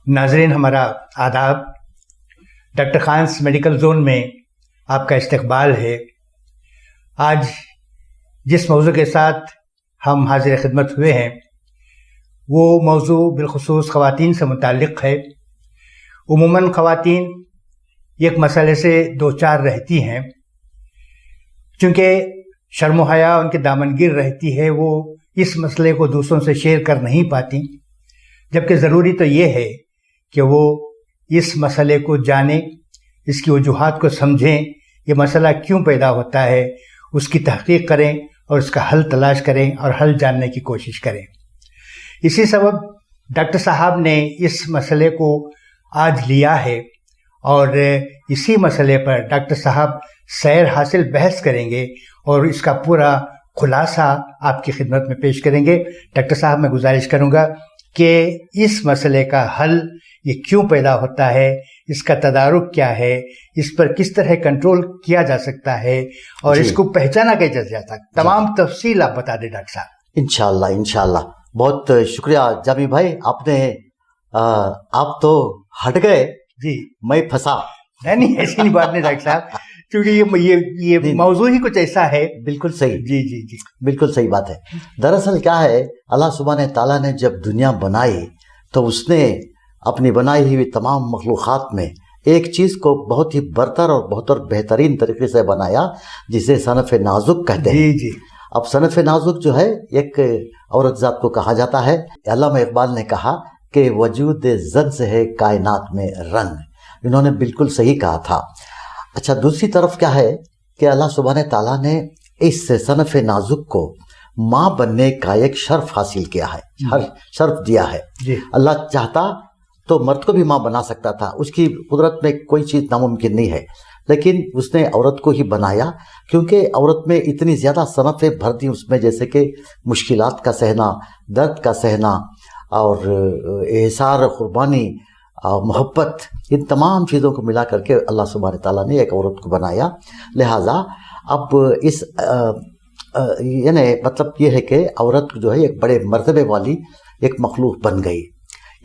नाजरीन हमारा आदाब। डॉक्टर खान्स मेडिकल जोन में आपका इस्तकबाल है। आज जिस मौजू के साथ हम हाजिर खिदमत हुए हैं वो मौजू बिलखुसूस ख़वातीन से मुताल्लिक़ है। उमूमन ख़वातीन एक मसले से दो चार रहती हैं, चूँकि शर्म व हया उनके दामनगिर रहती है, वो इस मसले को दूसरों से शेयर कर नहीं पाती, जबकि ज़रूरी तो ये है कि वो इस मसले को जानें, इसकी वजूहात को समझें, ये मसला क्यों पैदा होता है, उसकी तहक़ीक़ करें और उसका हल तलाश करें और हल जानने की कोशिश करें। इसी सबब डॉक्टर साहब ने इस मसले को आज लिया है और इसी मसले पर डॉक्टर साहब सैर हासिल बहस करेंगे और इसका पूरा खुलासा आपकी खिदमत में पेश करेंगे। डॉक्टर साहब, मैं गुजारिश करूँगा कि इस मसले का हल ये क्यों पैदा होता है, इसका तदारुक क्या है, इस पर किस तरह कंट्रोल किया जा सकता है और इसको पहचाना कैसे जाता है, तमाम तफसील आप बता दें डॉक्टर साहब। इंशाल्लाह इंशाल्लाह। बहुत शुक्रिया जामी भाई, आपने आप तो हट गए जी, मैं फंसा। नहीं ऐसी नहीं बात नहीं डॉक्टर साहब, क्योंकि ये मौजू ही कुछ ऐसा है। बिल्कुल सही, जी जी जी, बिल्कुल सही बात है। दरअसल क्या है, अल्लाह सुब्हाने ताला ने जब दुनिया बनाई तो उसने अपनी बनाई हुई तमाम मखलूक़ात में एक चीज़ को बहुत ही बरतर और बहुत बेहतरीन तरीके से बनाया, जिसे सनफ़ नाजुक कहते हैं। जी जी। अब सनफ़ नाजुक जो है एक औरत ज़ात को कहा जाता है। अल्लामा इक़बाल ने कहा कि वजूद ज़न से है कायनात में रंग, इन्होंने बिल्कुल सही कहा था। अच्छा, दूसरी तरफ क्या है कि अल्लाह सुब्हाने ताला ने इस सनफ़ नाजुक को माँ बनने का एक शर्फ हासिल किया है, हर शर्फ दिया है। अल्लाह चाहता तो मर्द को भी माँ बना सकता था, उसकी कुदरत में कोई चीज़ नामुमकिन नहीं है, लेकिन उसने औरत को ही बनाया, क्योंकि औरत में इतनी ज़्यादा सनफ़ें भर दी उसमें, जैसे कि मुश्किलात का सहना, दर्द का सहना और एहसार, कुर्बानी, मोहब्बत, इन तमाम चीज़ों को मिला करके अल्लाह सुब्हाने ताला ने एक औरत को बनाया। लिहाजा अब इस यानी मतलब ये है कि औरत जो है एक बड़े मर्तबे वाली एक मखलूक बन गई।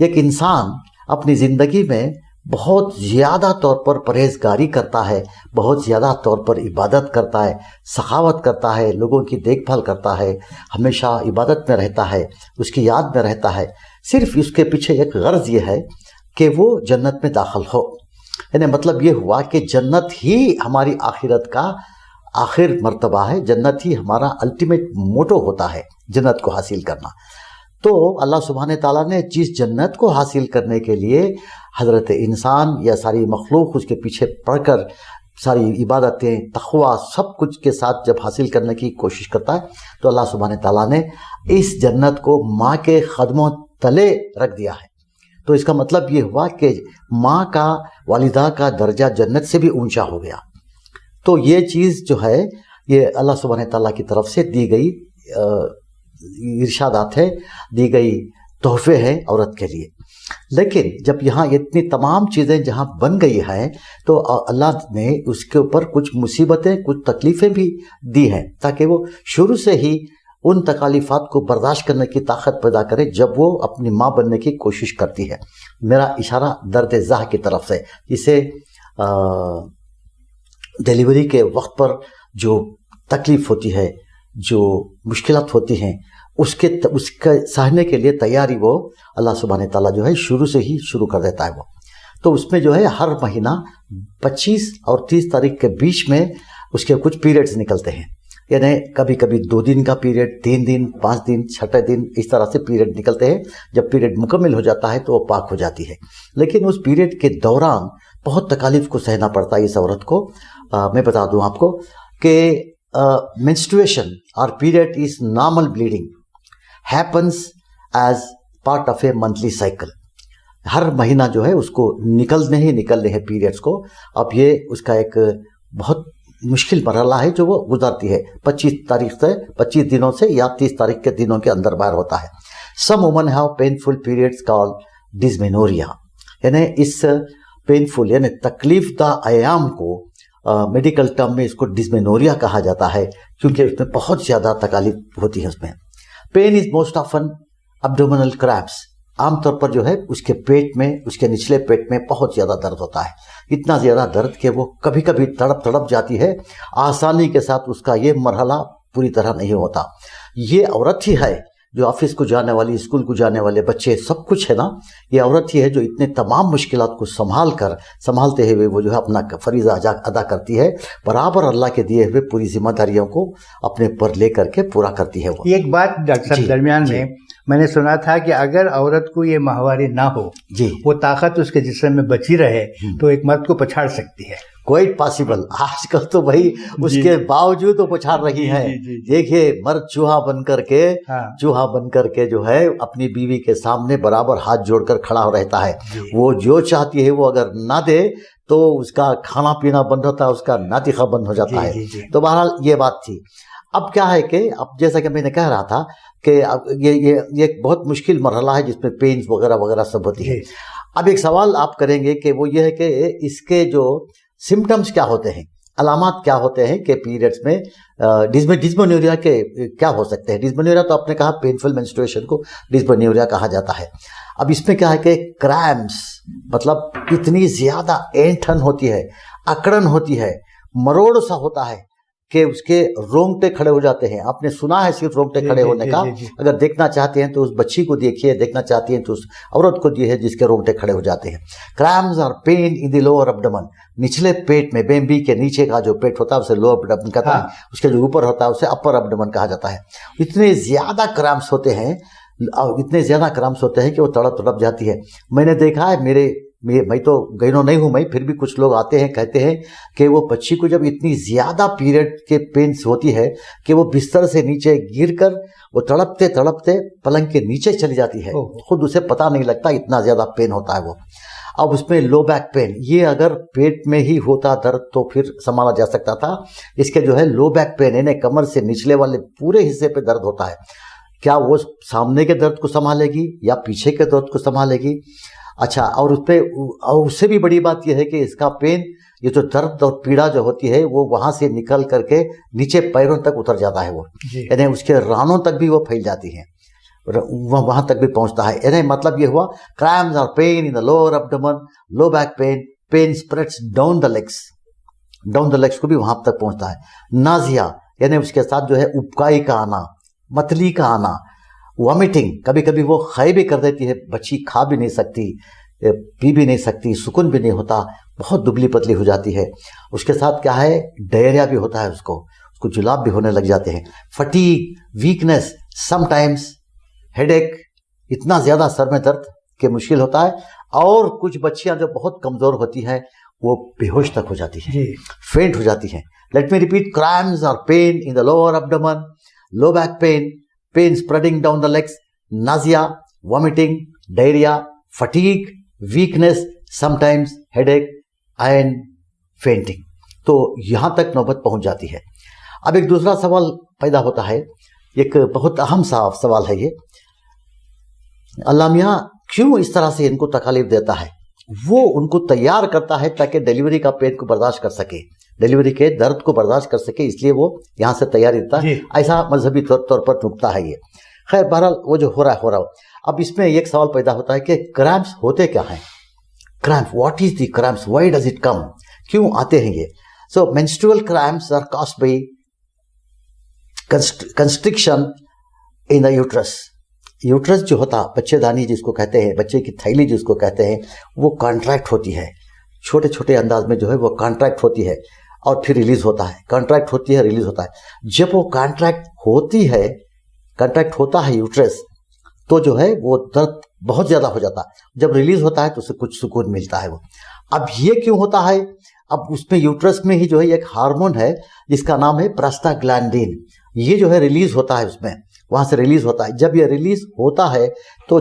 एक इंसान अपनी ज़िंदगी में बहुत ज़्यादा तौर पर परहेज़गारी करता है, बहुत ज़्यादा तौर पर इबादत करता है, सखावत करता है, लोगों की देखभाल करता है, हमेशा इबादत में रहता है, उसकी याद में रहता है। सिर्फ इसके पीछे एक गर्ज ये है कि वो जन्नत में दाखिल हो। यानी मतलब ये हुआ कि जन्नत ही हमारी आखिरत का आखिर मर्तबा है, जन्नत ही हमारा अल्टीमेट मोटो होता है, जन्नत को हासिल करना। तो अल्लाह सुब्हाने ताला ने जिस जन्नत को हासिल करने के लिए हज़रत इंसान या सारी मखलूक उसके पीछे पड़कर सारी इबादतें, तक़वा, सब कुछ के साथ जब हासिल करने की कोशिश करता है, तो अल्लाह सुब्हाने ताला ने इस जन्नत को माँ के क़दमों तले रख दिया है। तो इसका मतलब ये हुआ कि माँ का, वालिदा का दर्जा जन्नत से भी ऊंचा हो गया। तो ये चीज़ जो है ये अल्लाह सुब्हाने ताला की तरफ से दी गई इरशादात है, दी गई तोहफे हैं औरत के लिए। लेकिन जब यहाँ इतनी तमाम चीज़ें जहाँ बन गई हैं, तो अल्लाह ने उसके ऊपर कुछ मुसीबतें, कुछ तकलीफ़ें भी दी हैं, ताकि वो शुरू से ही उन तकालीफ़ात को बर्दाश्त करने की ताकत पैदा करे जब वो अपनी माँ बनने की कोशिश करती है। मेरा इशारा दर्द ज़ाह की तरफ से, जिसे डिलीवरी के वक्त पर जो तकलीफ़ होती है, जो मुश्किलात होती हैं, उसका सहने के लिए तैयारी वो अल्लाह सुब्हाने ताला जो है शुरू से ही शुरू कर देता है वो। तो उसमें जो है हर महीना 25 और 30 तारीख के बीच में उसके कुछ पीरियड्स निकलते हैं। यानी कभी कभी 2 दिन का पीरियड, 3 दिन, 5 दिन, 6ठे दिन, इस तरह से पीरियड निकलते हैं। जब पीरियड मुकम्मल हो जाता है तो वो पाक हो जाती है। लेकिन उस पीरियड के दौरान बहुत तकालीफ को सहना पड़ता है इस औरत को। मैं बता दूं आपको कि मेंस्ट्रुएशन और period is normal bleeding happens as part of a monthly cycle. हर महीना जो है उसको निकलने हैं पीरियड्स को। अब ये उसका एक बहुत मुश्किल मरहला है जो वो गुजरती है 25 दिनों से या 30 तारीख के दिनों के अंदर बाहर होता है। Some women have painful periods called dysmenorrhea, यानी इस पेनफुल यानी तकलीफ दा आयाम को मेडिकल टर्म में इसको डिस्मेनोरिया कहा जाता है, क्योंकि उसमें बहुत ज़्यादा तकलीफ होती है। उसमें pain is most often abdominal cramps आमतौर पर जो है उसके पेट में, उसके निचले पेट में बहुत ज़्यादा दर्द होता है। इतना ज़्यादा दर्द कि वो कभी कभी तड़प जाती है। आसानी के साथ उसका ये मरहला पूरी तरह नहीं होता। ये औरत ही है जो ऑफिस को जाने वाली, स्कूल को जाने वाले बच्चे, सब कुछ है ना, ये औरत ही है जो इतने तमाम मुश्किलात को संभालते हुए वो जो है अपना फरीज़ा अदा करती है, बराबर अल्लाह के दिए हुए पूरी जिम्मेदारियों को अपने पर ले करके पूरा करती है। वो एक बात डॉक्टर साहब दरमियान में मैंने सुना था कि अगर औरत को ये माहवारी ना हो, वो ताकत उसके जिस्म में बची रहे, तो एक मर्द को पछाड़ सकती है। Quite possible. आजकल तो भाई उसके बावजूद वो पछाड़ रही है। देखिए, मर्द चूहा बन करके जो है अपनी बीवी के सामने बराबर हाथ जोड़कर खड़ा रहता है। वो जो चाहती है वो अगर ना दे तो उसका खाना पीना बंद होता है, उसका नातिका बंद हो जाता है। तो बहरहाल ये बात थी। अब क्या है कि अब जैसा कि मैंने कह रहा था कि अब ये एक बहुत मुश्किल मरहला है जिसमें पेन्स वगैरह सब होती है। अब एक सवाल आप करेंगे कि वो ये है कि इसके जो सिम्टम्स क्या होते हैं, अलामात क्या होते हैं कि पीरियड्स में डिस्मेनोरिया के क्या हो सकते हैं। डिस्मेनोरिया तो आपने कहा पेनफुल मेंस्ट्रुएशन को डिस्मेनोरिया कहा जाता है। अब इसमें क्या है कि क्रैम्प्स, मतलब इतनी ज्यादा ऐंठन होती है, अकड़न होती है, मरोड़ सा होता है कि उसके रोंगटे खड़े हो जाते हैं। आपने सुना है सिर्फ रोंगटे खड़े होने का। अगर देखना चाहते हैं तो उस बच्ची को देखिए, देखना चाहती हैं तो उस औरत को देखिए जिसके रोंगटे खड़े हो जाते हैं। क्रैम्स और pain in the lower abdomen, निचले पेट में, बेबी के नीचे का जो पेट होता है उसे लोअर एब्डोमेन कहता है, उसके जो ऊपर होता है उसे अपर एब्डोमेन कहा जाता है। इतने ज्यादा क्रैम्प्स होते हैं कि वो तड़प जाती है। मैंने देखा है, मैं तो गैनो नहीं हूं, मैं फिर भी कुछ लोग आते हैं, कहते हैं कि वो बच्ची को जब इतनी ज्यादा पीरियड के पेन्स होती है कि वो बिस्तर से नीचे गिरकर वो तड़पते पलंग के नीचे चली जाती है, खुद उसे पता नहीं लगता, इतना ज्यादा पेन होता है वो। अब उसमें लो बैक पेन, ये अगर पेट में ही होता दर्द तो फिर संभाला जा सकता था। इसके जो है लो बैक पेन, यानी कमर से निचले वाले पूरे हिस्से पे दर्द होता है। क्या वो सामने के दर्द को संभालेगी या पीछे के दर्द को संभालेगी? अच्छा, और उससे भी बड़ी बात यह है कि इसका पेन, ये जो दर्द और पीड़ा जो होती है वो वहां से निकल करके नीचे पैरों तक उतर जाता है, वो यानी उसके रानों तक भी वो फैल जाती है, वहां तक भी पहुंचता है। यानी मतलब ये हुआ क्रैम्स और pain in the lower abdomen, low back pain spreads down the legs को भी वहां तक पहुंचता है। नाजिया, यानी उसके साथ जो है उबकाई का आना, मतली का आना, वॉमिटिंग, कभी कभी वो खाई भी कर देती है, बच्ची खा भी नहीं सकती, पी भी नहीं सकती, सुकून भी नहीं होता, बहुत दुबली पतली हो जाती है। उसके साथ क्या है, डायरिया भी होता है, उसको जुलाब भी होने लग जाते हैं। फटीग, वीकनेस, समटाइम्स हेडेक, इतना ज्यादा सर में दर्द कि मुश्किल होता है। और कुछ बच्चियां जो बहुत कमजोर होती हैं वो बेहोश तक हो जाती है, फेंट हो जाती है। लेट मी रिपीट, क्रैम्स और pain in the lower abdomen, low back pain spreading down the legs, nausea, vomiting, diarrhea, fatigue, weakness, sometimes headache and fainting। तो यहां तक नौबत पहुंच जाती है। अब एक दूसरा सवाल पैदा होता है, एक बहुत अहम सा सवाल है ये, अल्लाह मियां क्यों इस तरह से इनको तकलीफ देता है? वो उनको तैयार करता है ताकि डिलीवरी का पेन को बर्दाश्त कर सके, डिलीवरी के दर्द को बर्दाश्त कर सके, इसलिए वो यहाँ से तैयारी देता है। ऐसा मजहबी तौर पर नुकता है ये। खैर, बहरहाल वो जो हो रहा है। अब इसमें एक सवाल पैदा होता है कि क्रैम्प्स होते क्या हैं? Cramp, what is the cramps, why does it come, क्यों आते हैं ये? So menstrual cramps are caused by constriction in the uterus जो होता, बच्चेदानी जिसको कहते हैं, बच्चे की थैली जिसको कहते हैं, वो कॉन्ट्रैक्ट होती है, छोटे छोटे अंदाज में जो है वो कॉन्ट्रैक्ट होती है और फिर रिलीज होता है, कॉन्ट्रैक्ट होती है, रिलीज होता है। जब वो कॉन्ट्रैक्ट होता है यूट्रस, तो जो है वो दर्द बहुत ज्यादा हो जाता है। जब रिलीज होता है तो उसे कुछ सुकून मिलता है वो। अब ये क्यों होता है? अब उसमें यूट्रस में ही जो है एक हार्मोन है जिसका नाम है प्रोस्टाग्लैंडिन। ये जो है रिलीज होता है, उसमें वहां से रिलीज होता है। जब ये रिलीज होता है तो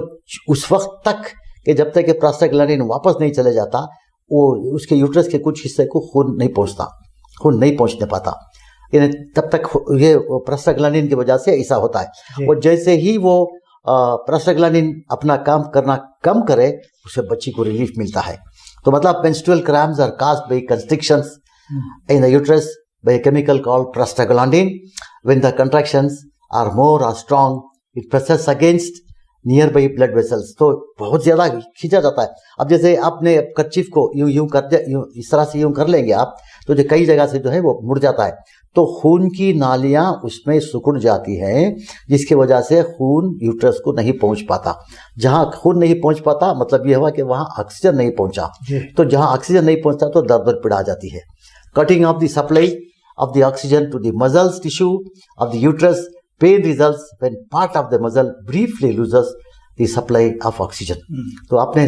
उस वक्त तक कि जब तक प्रोस्टाग्लैंडिन वापस नहीं चले जाता, वो उसके यूट्रस के कुछ हिस्से को खून नहीं पहुंचने पाता, तब तक ये प्रोस्टाग्लैंडिन की वजह से ऐसा होता है। और जैसे ही वो प्रोस्टाग्लैंडिन अपना काम करना कम करे, उसे बच्ची को रिलीफ मिलता है। तो मतलब menstrual cramps are caused by constrictions in the uterus by a chemical called prostaglandin. When the contractions are more or strong, it presses against near by blood vessels, तो बहुत ज्यादा खींचा जाता है। अब जैसे आपने कर्चीफ को यूं यूं इस तरह से यूं कर लेंगे आप, तो जो कई जगह से जो है वो मुड़ जाता है, तो खून की नालियां उसमें सिकुड़ जाती हैं, जिसकी वजह से खून यूट्रस को नहीं पहुंच पाता। जहां खून नहीं पहुंच पाता मतलब यह हुआ कि वहां ऑक्सीजन नहीं पहुंचा, तो जहां ऑक्सीजन नहीं पहुंचता तो दर्द पीड़ा आ जाती है। Cutting of the supply of the oxygen to the muscles tissue of the uterus, pain results when part of the muscle briefly loses the supply of oxygen. तो आपने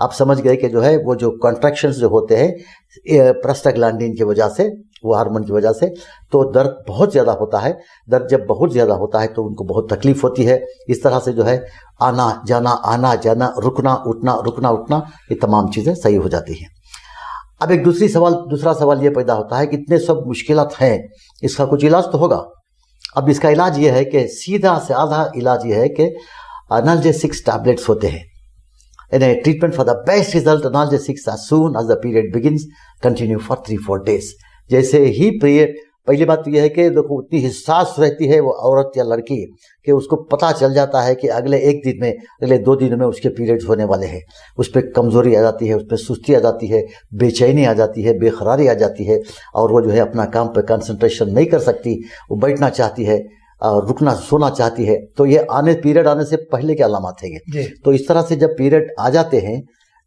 आप समझ गए कि जो है वो जो कॉन्ट्रैक्शंस जो होते हैं प्रोस्टाग्लैंडिन की वजह से, वो हार्मोन की वजह से, तो दर्द बहुत ज्यादा होता है। दर्द जब बहुत ज्यादा होता है तो उनको बहुत तकलीफ होती है। इस तरह से जो है आना जाना, रुकना उठना, ये तमाम चीजें सही हो जाती हैं। अब एक दूसरा सवाल ये पैदा होता है कि इतने सब मुश्किलात हैं, इसका कुछ इलाज तो होगा। अब इसका इलाज ये है कि सीधा से आधा इलाज ये है कि एनाल्जेसिक्स टैबलेट्स होते हैं। Treatment for the best result, analgesics as soon as the period begins, continue for 3-4 days। जैसे ही पीरियड, पहली बात तो यह है कि देखो उतनी हिसास रहती है वो औरत या लड़की कि उसको पता चल जाता है कि अगले 1 दिन में, अगले 2 दिन में उसके पीरियड्स होने वाले हैं। उस पर कमजोरी आ जाती है, उस पर सुस्ती आ जाती है, बेचैनी आ जाती है, बेकरारी आ जाती है, और वो जो है अपना काम पे कंसंट्रेशन नहीं कर सकती, वो बैठना चाहती है और रुकना सोना चाहती है। तो ये पीरियड आने से पहले के अलामत है ये। तो इस तरह से जब पीरियड आ जाते हैं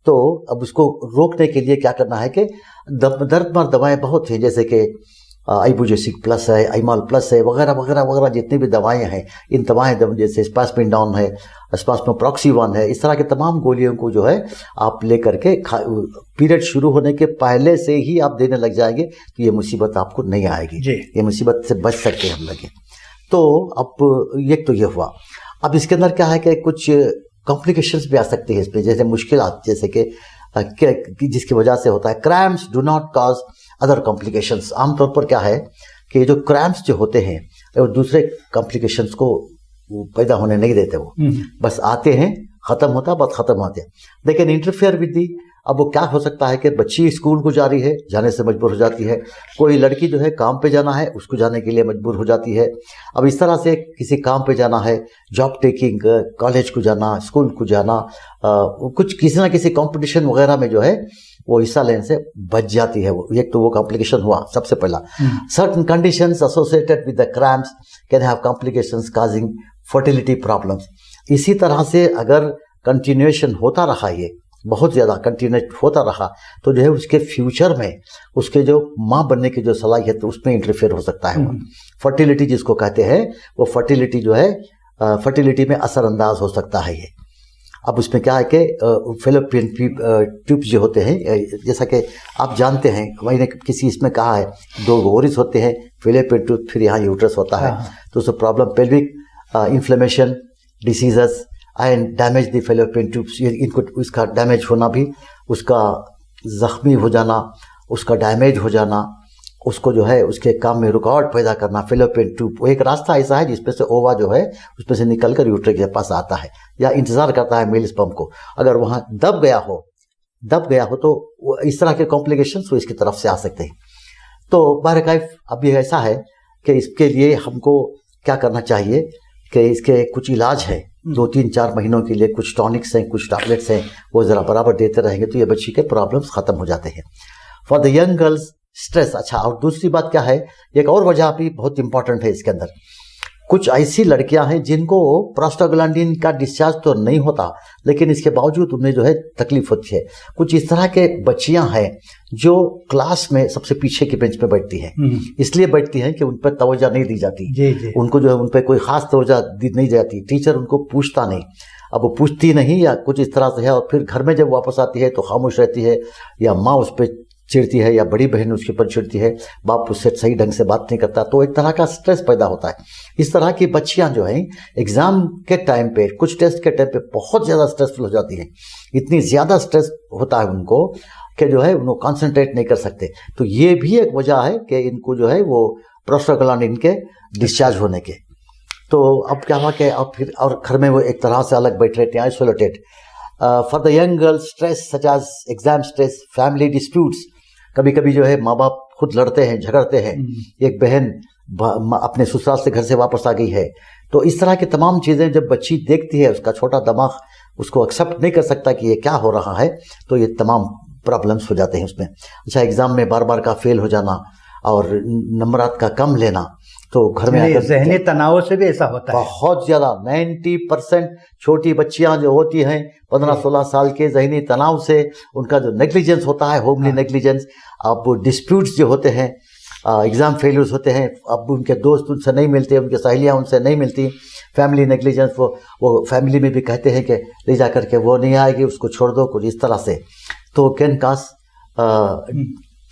तो अब उसको रोकने के लिए क्या करना है कि दर्दमर दवाएं बहुत हैं, जैसे कि आइबुजेसिक प्लस है, आइमॉल प्लस है, वगैरह वगैरह वगैरह जितनी भी दवाएं हैं, इन दवाएं जैसे स्पासमिनडाउन है, स्पासमोप्रॉक्सीवन है, इस तरह के तमाम गोलियों को जो है आप लेकर के पीरियड शुरू होने के पहले से ही आप देने लग जाएंगे तो ये मुसीबत आपको नहीं आएगी, ये मुसीबत से बच सकते हम लगे। तो अब ये तो ये हुआ। अब इसके अंदर क्या है कि कुछ कॉम्प्लिकेशंस भी आ सकती है इसमें, जैसे मुश्किलात, जैसे कि जिसकी वजह से होता है cramps do not cause other complications. आमतौर पर क्या है कि जो क्रैम्प्स जो होते हैं वो दूसरे कॉम्प्लिकेशंस को पैदा होने नहीं देते, वो बस आते हैं, खत्म होता है, बस खत्म होते हैं। They can interfere with the. अब वो क्या हो सकता है कि बच्ची स्कूल को जा रही है, जाने से मजबूर हो जाती है, कोई लड़की जो है काम पे जाना है, उसको जाने के लिए मजबूर हो जाती है। अब इस तरह से किसी काम पे जाना है, जॉब टेकिंग, कॉलेज को जाना, स्कूल को जाना, कुछ किसी ना किसी कंपटीशन वगैरह में जो है वो हिस्सा लेने से बच जाती है। वो एक तो वो कॉम्प्लिकेशन हुआ सबसे पहला। Certain conditions associated with the cramps can have complications causing fertility problems. इसी तरह से अगर कंटिन्यूएशन होता रहा, ये बहुत ज्यादा कंटिन्यूट होता रहा, तो जो है उसके फ्यूचर में उसके जो माँ बनने की जो सलाहियत है उसमें इंटरफेयर हो सकता है। फर्टिलिटी जिसको कहते हैं, वो फर्टिलिटी जो है फर्टिलिटी में असरअंदाज हो सकता है ये। अब उसमें क्या है कि फेलोपियन ट्यूब्स जो होते हैं, जैसा कि आप जानते हैं, मैंने किसी इसमें कहा है 2 ओवरीज होते हैं, फेलोपियन ट्यूब, फिर यहाँ यूट्रस होता है। तो उसमें problem pelvic inflammation diseases and damage the fallopian tubes, इनको उसका डैमेज होना भी, उसका जख्मी हो जाना, उसका डैमेज हो जाना, उसको जो है उसके काम में रुकावट पैदा करना। फेलोपियन ट्यूब वो एक रास्ता ऐसा है जिसपे से ओवा जो है उसमें से निकलकर यूट्रस के पास आता है या इंतजार करता है मेल स्पर्म को। अगर वहां दब गया हो तो इस तरह के कॉम्प्लिकेशंस वो इसकी तरफ से आ सकते हैं। तो बहरकैफ अब ये ऐसा है कि इसके लिए हमको क्या करना चाहिए कि इसके कुछ इलाज है, 2-3-4 महीनों के लिए कुछ टॉनिक्स हैं, कुछ टैबलेट्स हैं, वो जरा बराबर देते रहेंगे तो ये बच्ची के प्रॉब्लम्स खत्म हो जाते हैं। For the young girls stress. अच्छा, और दूसरी बात क्या है, एक और वजह भी बहुत इंपॉर्टेंट है इसके अंदर। कुछ ऐसी लड़कियां हैं जिनको प्रोस्टाग्लैंडिन का डिस्चार्ज तो नहीं होता, लेकिन इसके बावजूद उन्हें जो है तकलीफ होती है। कुछ इस तरह के बच्चियां हैं जो क्लास में सबसे पीछे के बेंच पे बैठती हैं, इसलिए बैठती हैं कि उन पर तवज्जो नहीं दी जाती, उनको जो है उन पर कोई खास तवज्जो दी नहीं जाती, टीचर उनको पूछता नहीं। अब वो पूछती नहीं या कुछ इस तरह से है, और फिर घर में जब वापस आती है तो खामोश रहती है, या माँ उस पर चिढ़ती है, या बड़ी बहन उसके ऊपर चिढ़ती है, बाप उससे सही ढंग से बात नहीं करता, तो एक तरह का स्ट्रेस पैदा होता है। इस तरह की बच्चियां जो हैं एग्जाम के टाइम पे, कुछ टेस्ट के टाइम पे बहुत ज्यादा स्ट्रेसफुल हो जाती हैं, इतनी ज्यादा स्ट्रेस होता है उनको कि जो है उनको कॉन्सेंट्रेट नहीं कर सकते। तो ये भी एक वजह है कि इनको जो है वो प्रोस्टाग्लैंडिन के डिस्चार्ज होने के। तो अब क्या हुआ कि अब फिर और घर में वो एक तरह से अलग बैठ रहते हैं, isolated. For the young girl stress such as exam stress, family disputes. कभी कभी जो है माँ बाप खुद लड़ते हैं, झगड़ते हैं, एक बहन अपने ससुराल से घर से वापस आ गई है। तो इस तरह की तमाम चीज़ें जब बच्ची देखती है, उसका छोटा दिमाग उसको एक्सेप्ट नहीं कर सकता कि ये क्या हो रहा है, तो ये तमाम प्रॉब्लम्स हो जाते हैं उसमें। अच्छा, एग्ज़ाम में बार बार का फेल हो जाना और नंबरात का कम लेना, तो घर में आकर ज़हनी तनाव से भी ऐसा होता है बहुत ज़्यादा। 90% छोटी बच्चियां जो होती हैं 15-16 साल के, ज़हनी तनाव से उनका जो नेग्लिजेंस होता है, होमली नेग्लिजेंस, अब डिस्प्यूट्स जो होते हैं, एग्ज़ाम फेलियर्स होते हैं, अब उनके दोस्त उनसे नहीं मिलते, उनकी सहेलियां उनसे नहीं मिलती, फैमिली नेग्लिजेंस, वो फैमिली में भी कहते हैं कि ले जा करके वो नहीं आएगी, उसको छोड़ दो, कुछ इस तरह से। तो कैन कास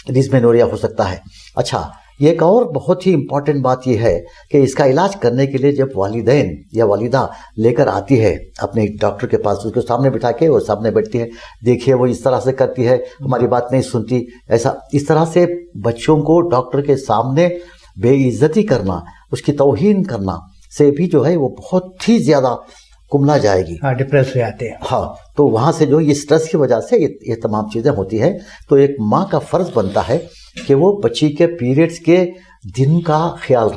डिस्मेनोरिया हो सकता है। अच्छा, एक और बहुत ही इम्पॉर्टेंट बात यह है कि इसका इलाज करने के लिए जब वालिदैन या वालिदा लेकर आती है अपने डॉक्टर के पास, उसके सामने बिठा के वो सामने बैठती है, देखिए वो इस तरह से करती है, हमारी बात नहीं सुनती, ऐसा इस तरह से बच्चों को डॉक्टर के सामने बेइज्जती करना, उसकी तौहीन करना से भी जो है वो बहुत ही ज़्यादा कुमला जाएगी। हाँ, डिप्रेस हो जाते हैं। हाँ, तो वहाँ से जो ये स्ट्रेस की वजह से ये तमाम चीज़ें होती हैं। तो एक माँ का फ़र्ज़ बनता है कि वो बच्ची के पीरियड्स के दिन का ख्याल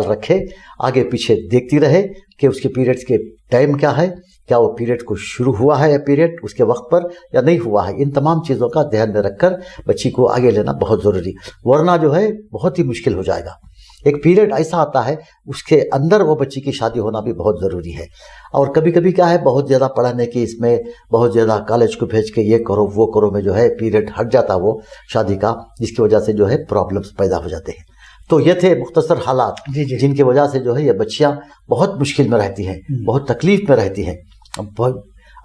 रखे, आगे पीछे देखती रहे कि उसके पीरियड्स के टाइम क्या है, क्या वो पीरियड को शुरू हुआ है या पीरियड उसके वक्त पर या नहीं हुआ है। इन तमाम चीज़ों का ध्यान में रखकर बच्ची को आगे लेना बहुत ज़रूरी, वरना जो है बहुत ही मुश्किल हो जाएगा। एक पीरियड ऐसा आता है, उसके अंदर वो बच्ची की शादी होना भी बहुत ज़रूरी है। और कभी कभी क्या है, बहुत ज़्यादा पढ़ाने की, इसमें बहुत ज़्यादा कॉलेज को भेज के ये करो वो करो में जो है पीरियड हट जाता वो शादी का, जिसकी वजह से जो है प्रॉब्लम्स पैदा हो जाते हैं। तो ये थे मुख्तसर हालात जिनकी वजह से जो है ये बच्चियाँ बहुत मुश्किल में रहती हैं, बहुत तकलीफ में रहती हैं।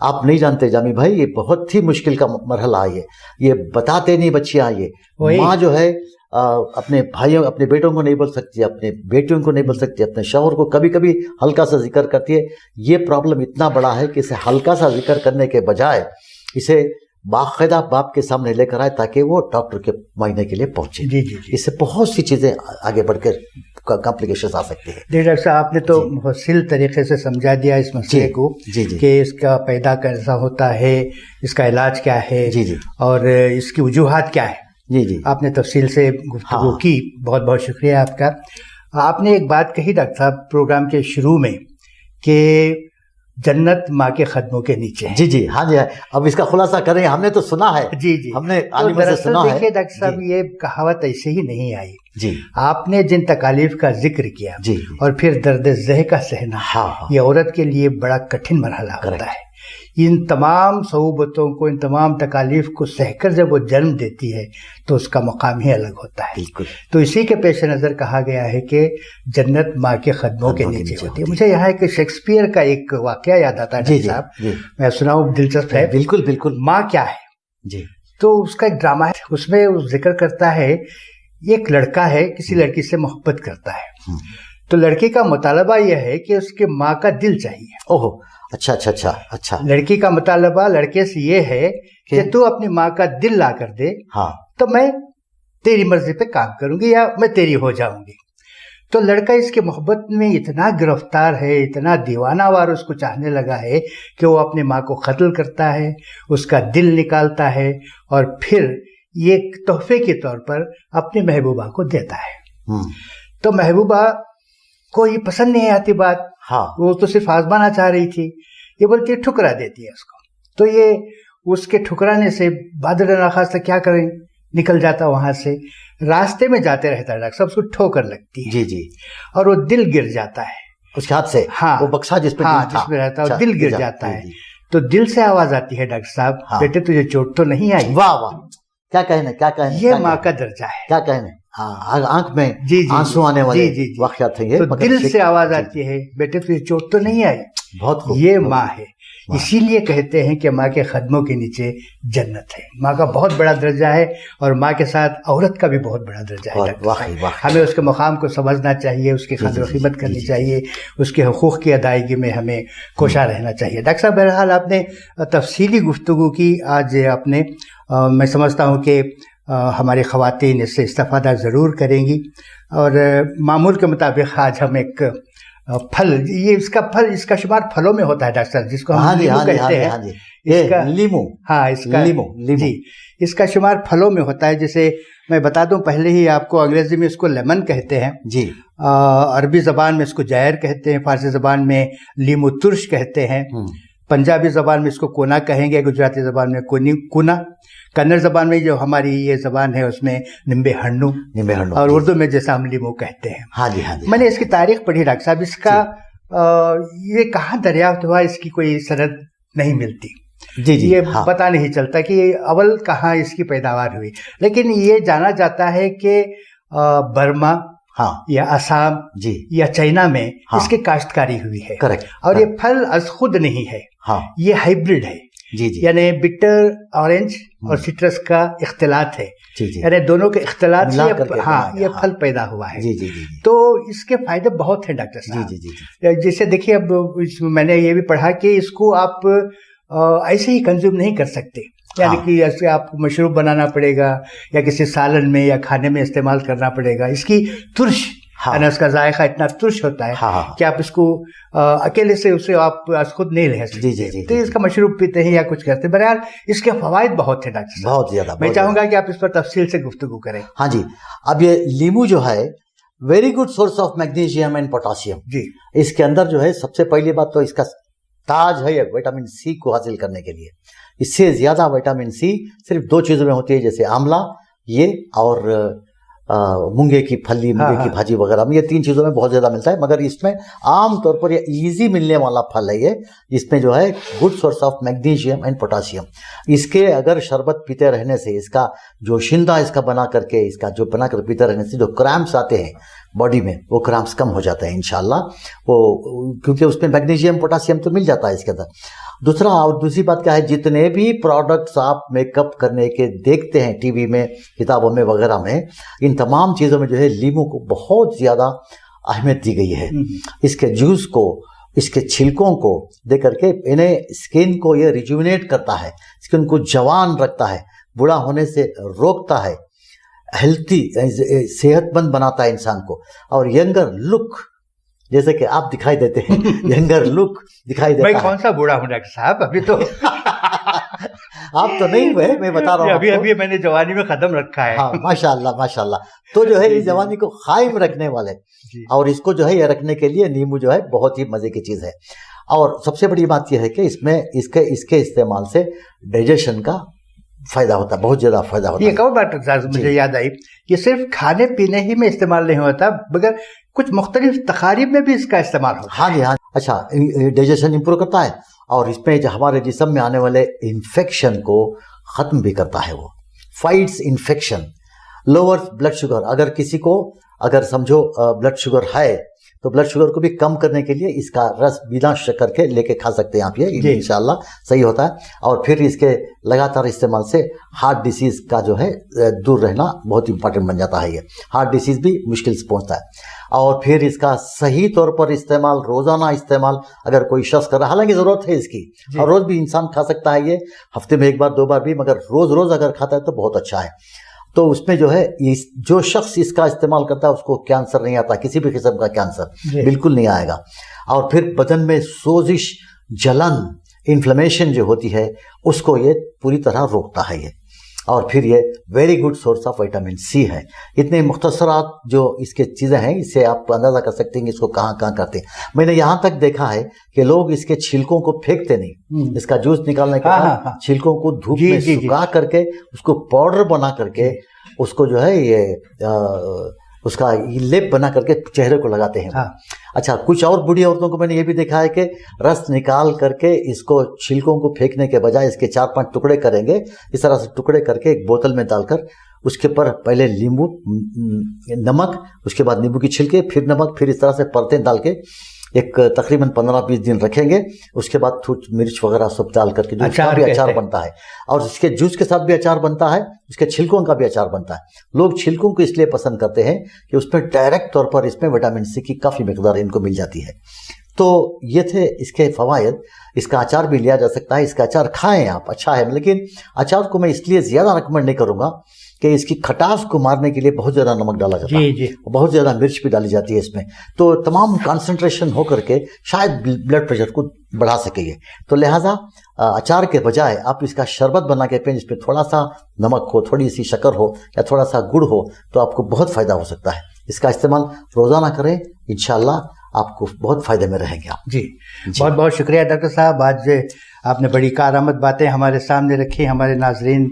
आप नहीं जानते जामी भाई, ये बहुत ही मुश्किल का मरहला है ये बताते नहीं बच्चियाँ। ये माँ जो है अपने भाइयों, अपने बेटों को नहीं बोल सकती, अपने बेटियों को नहीं बोल सकती, अपने शौहर को कभी कभी हल्का सा जिक्र करती है। ये प्रॉब्लम इतना बड़ा है कि इसे हल्का सा जिक्र करने के बजाय इसे बाकायदा बाप के सामने लेकर आए ताकि वो डॉक्टर के मायने के लिए पहुंचे। जी जी जी। इससे बहुत सी चीज़ें आगे बढ़कर कॉम्प्लिकेशन आ सकती है। जी डॉक्टर साहब, आपने तो मुफस्सिल तरीके से समझा दिया इस मसले को कि इसका पैदा कैसा होता है, इसका इलाज क्या है, जी और इसकी वजूहात क्या है। जी आपने तफसील से गुफ्तगू की, बहुत बहुत शुक्रिया आपका। आपने एक बात कही डॉक्टर साहब प्रोग्राम के शुरू में कि जन्नत माँ के कदमों के नीचे है। जी हाँ जी। अब इसका खुलासा करें, हमने तो सुना है। जी हमने आलिम से सुना है। देखिए डॉक्टर साहब, ये कहावत ऐसे ही नहीं आई जी। आपने जिन तकालीफ का जिक्र किया जी, और फिर दर्द ज़ह का सहना, हाँ। ये औरत के लिए बड़ा कठिन मरहला होता है। इन तमाम सऊबतों को, इन तमाम तकालीफ को सहकर जब वो जन्म देती है तो उसका मकाम ही अलग होता है। बिल्कुल। तो इसी के पेश नज़र कहा गया है कि जन्नत माँ के कदमों के नीचे होती है। मुझे यहाँ एक शेक्सपियर का एक वाकया याद आता है डॉक्टर साहब, मैं सुनाऊँ, दिलचस्प है। बिल्कुल बिल्कुल। माँ क्या है जी, तो उसका एक ड्रामा है, उसमें वो जिक्र करता है एक लड़का है, किसी लड़की से मोहब्बत करता है, तो लड़की का मुतालबा यह है कि उसके माँ का दिल चाहिए। ओहो, अच्छा। लड़की का मुतालबा लड़के से ये है कि तू अपनी माँ का दिल ला कर दे, हाँ, तो मैं तेरी मर्जी पे काम करूंगी या मैं तेरी हो जाऊंगी। तो लड़का इसके मोहब्बत में इतना गिरफ्तार है, इतना दीवानावार उसको चाहने लगा है कि वो अपनी माँ को कत्ल करता है, उसका दिल निकालता है और फिर ये तोहफे के तौर पर अपनी महबूबा को देता है। तो महबूबा को ये पसंद नहीं आती बात, हाँ, वो तो सिर्फ आजमाना चाह रही थी, ये बोलती है, ठुकरा देती है उसको। तो ये उसके ठुकराने से बादल नाखास्ता क्या करें, निकल जाता वहां से, रास्ते में जाते रहता है डॉक्टर साहब, उसको ठोकर लगती है जी, और वो दिल गिर जाता है उसके हाथ से, हाँ, वो बक्सा जिसमें रहता है, दिल गिर जाता है। तो दिल से आवाज आती है, डॉक्टर साहब, हाँ, बेटे तुझे चोट तो नहीं आई? वाह वाह, क्या कहने, ये माँ का दर्जा है, क्या कहने, हाँ, आंख में आंसू आने वाले वाक़यात थे ये। तो दिल से आवाज आती है, बेटे तुझे चोट तो नहीं आई? बहुत खूब, ये माँ है। इसीलिए कहते हैं कि माँ के कदमों के नीचे जन्नत है। माँ का बहुत बड़ा दर्जा है और माँ के साथ औरत का भी बहुत बड़ा दर्जा है। हमें उसके मकाम को समझना चाहिए, उसकी कदर कीमत करनी चाहिए, उसके हुकूक की अदायगी में हमें कोशा रहना चाहिए। डॉक्टर साहब, बहरहाल आपने तफसीली गुफ्तगू की आज आपने, मैं समझता हूँ कि हमारी ख़वातीन इससे इस्तेफ़ादा ज़रूर करेंगी। और मामूल के मुताबिक आज हम एक फल, ये इसका फल, इसका शुमार फलों में होता है डॉक्टर साहब, जिसको हम नींबू कहते हैं। इसका लीमू, हाँ इसका लीमू जी, इसका शुमार फलों में होता है। जैसे मैं बता दूं पहले ही आपको, अंग्रेजी में इसको लेमन कहते हैं जी, अरबी ज़बान में इसको जायर कहते हैं, फारसी ज़बान में लीमू तुर्श कहते हैं, पंजाबी ज़बान में इसको कोना कहेंगे, गुजराती ज़बान में कुना, कन्नड़ ज़बान में जो हमारी ये ज़बान है उसमें निम्बे हन्नू, और उर्दू में जैसा हम लीमू कहते हैं। हाँ जी, हाँ जी। मैंने इसकी तारीख पढ़ी डॉक्टर साहब, इसका ये कहाँ दरियाफ्त हुआ इसकी कोई सनद नहीं मिलती। जी जी, ये हाँ। पता नहीं चलता कि अव्वल कहाँ इसकी पैदावार हुई, लेकिन ये जाना जाता है कि बर्मा, हाँ, या असम जी, या चाइना में हाँ, इसकी काश्तकारी हुई है। करेक्ट। और ये फल अज खुद नहीं है, हाँ, ये हाइब्रिड है। जी जी, यानी बिटर ऑरेंज और सिट्रस का इख्तिलात है। जी जी, यानी दोनों के इख्तिलात से हाँ ये हाँ, फल पैदा हुआ है। जी जी जी, तो इसके फायदे बहुत हैं डॉक्टर साहब। जी जी जी, जैसे देखिए, अब मैंने ये भी पढ़ा कि इसको आप ऐसे ही कंज्यूम नहीं कर सकते, यानी कि ऐसे आपको मशरूब बनाना पड़ेगा या किसी सालन में या खाने में इस्तेमाल करना पड़ेगा। इसकी तुर्श, यानी उसका जायका इतना तुर्श होता है कि आप इसको अकेले से उसे आप खुद नहीं ले सकते। जी जी जी, तो इसका मशरूब पीते हैं या कुछ करते हैं। बहरहाल इसके फवायद बहुत हैं डॉक्टर साहब, बहुत ज्यादा। मैं चाहूंगा कि आप इस पर तफसील से गुफ्तगू करें। हाँ जी, अब ये लीमू जो है very good source of magnesium and potassium जी। इसके अंदर जो है सबसे पहली बात तो इसका ताज है विटामिन सी को हासिल करने के लिए। इससे ज्यादा विटामिन सी सिर्फ दो चीजों में होती है, जैसे आंवला ये और मूंगे की फली, मूंगे की भाजी वगैरह में, ये तीन चीजों में बहुत ज्यादा मिलता है। मगर इसमें आम तौर पर ये इजी मिलने वाला फल है ये, इसमें जो है good source of magnesium and potassium. इसके अगर शरबत पीते रहने से, इसका जो शिंदा इसका बना करके, इसका जो बना कर पीते रहने से जो क्रैम्प्स आते हैं बॉडी में, वो क्रैम्प्स कम हो जाते हैं इंशाल्लाह, वो क्योंकि उसमें मैग्नीशियम पोटासियम तो मिल जाता है इसके अंदर। दूसरा, और दूसरी बात क्या है, जितने भी प्रोडक्ट्स आप मेकअप करने के देखते हैं टीवी में, किताबों में वगैरह में, इन तमाम चीज़ों में जो है लीमू को बहुत ज़्यादा अहमियत दी गई है। इसके जूस को, इसके छिलकों को दे करके इन्हें स्किन को ये रिजुविनेट करता है, स्किन को जवान रखता है, बूढ़ा होने से रोकता है, हेल्थी सेहतमंद बनाता है इंसान को, और यंगर लुक, जैसे कि आप दिखाई देते हैं, यंगर लुक दिखाई देता है। मैं कौन सा बूढ़ा हूँ डॉक्टर साहब, अभी तो आप तो नहीं हुए, मैं बता रहा हूँ अभी मैंने जवानी में कदम रखा है। हाँ, माशाल्लाह माशाल्लाह। तो जो है इस जवानी को कायम रखने वाले, और इसको जो है ये रखने के लिए नींबू जो है बहुत ही मजे की चीज है। और सबसे बड़ी बात यह है कि इसमें इसके इस्तेमाल से डाइजेशन का फायदा होता है, बहुत ज्यादा फायदा होता है। एक और बात मुझे याद आई, ये सिर्फ खाने पीने ही में इस्तेमाल नहीं होता, मगर कुछ मुख्तलिफ तकारीब में भी इसका इस्तेमाल होता है। हाँ जी हाँ, अच्छा, डाइजेशन इंप्रूव करता है, और इसमें जो हमारे जिस्म में आने वाले इन्फेक्शन को खत्म भी करता है। वो fights infection, lowers blood sugar. अगर किसी को अगर समझो ब्लड शुगर है, तो ब्लड शुगर को भी कम करने के लिए इसका रस बिना शक्कर के लेके खा सकते हैं आप, ये इंशाल्लाह सही होता है। और फिर इसके लगातार इस्तेमाल से हार्ट डिसीज का जो है दूर रहना बहुत इंपॉर्टेंट बन जाता है। ये हार्ट डिसीज भी मुश्किल से पहुंचता है। और फिर इसका सही तौर पर इस्तेमाल, रोजाना इस्तेमाल अगर कोई शख्स कर रहा है, हालांकि जरूरत है इसकी, और रोज भी इंसान खा सकता है ये, हफ्ते में एक बार दो बार भी, मगर रोज रोज अगर खाता है तो बहुत अच्छा है। तो उसमें जो है जो शख्स इसका इस्तेमाल करता है उसको कैंसर नहीं आता, किसी भी किस्म का कैंसर बिल्कुल नहीं आएगा। और फिर बदन में सोजिश, जलन, इन्फ्लेमेशन जो होती है उसको ये पूरी तरह रोकता है ये। और फिर ये very good source of vitamin C है। इतने मुख्तसरात जो इसके चीज़ें हैं, इससे आप अंदाज़ा कर सकते हैं कि इसको कहाँ कहाँ करते हैं। मैंने यहाँ तक देखा है कि लोग इसके छिलकों को फेंकते नहीं, इसका जूस निकालने के बाद छिलकों को धूप में सुखा करके उसको पाउडर बना करके उसको जो है ये उसका लेप बना करके चेहरे को लगाते हैं। अच्छा, कुछ और बूढ़ी औरतों को मैंने ये भी देखा है कि रस निकाल करके इसको छिलकों को फेंकने के बजाय इसके 4-5 टुकड़े करेंगे, इस तरह से टुकड़े करके एक बोतल में डालकर उसके ऊपर पहले नींबू, नमक, उसके बाद नींबू की छिलके, फिर नमक, फिर इस तरह से परतें डाल के एक तकरीबन 15-20 दिन रखेंगे। उसके बाद थोड़ी मिर्च वगैरह सब डाल करके जो उसका भी अचार बनता है, और इसके जूस के साथ भी अचार बनता है, उसके छिलकों का भी अचार बनता है। लोग छिलकों को इसलिए पसंद करते हैं कि उसमें डायरेक्ट तौर पर इसमें विटामिन सी की काफ़ी मिकदार इनको मिल जाती है। तो ये थे इसके फ़वायद। इसका अचार भी लिया जा सकता है, इसका अचार खाएं आप, अच्छा है। लेकिन अचार को मैं इसलिए ज़्यादा रिकमेंड नहीं करूँगा कि इसकी खटास को मारने के लिए बहुत ज़्यादा नमक डाला जाता है, जी। बहुत ज़्यादा मिर्च भी डाली जाती है इसमें, तो तमाम कंसंट्रेशन हो करके शायद ब्लड प्रेशर को बढ़ा सके ये। तो लिहाजा अचार के बजाय आप इसका शरबत बना के पिएं, जिसमें थोड़ा सा नमक हो, थोड़ी सी शक्कर हो या थोड़ा सा गुड़ हो, तो आपको बहुत फ़ायदा हो सकता है। इसका इस्तेमाल रोज़ाना करें, इंशाल्लाह आपको बहुत फ़ायदे में रहेंगे आप। जी, बहुत बहुत शुक्रिया डॉक्टर साहब। आज आपने बड़ी कारआमद बातें हमारे सामने रखी। हमारे नाजरीन,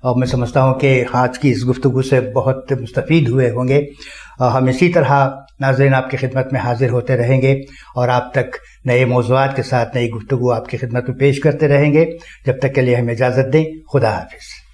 और मैं समझता हूँ कि आज की इस गुफ्तगू से बहुत मुस्तफ़ीद हुए होंगे। हम इसी तरह नाज़रीन आपकी खिदमत में हाजिर होते रहेंगे और आप तक नए मौज़ूआत के साथ नई गुफ्तगू आपकी खिदमत में पेश करते रहेंगे। जब तक के लिए हमें इजाज़त दें। खुदा हाफिज़।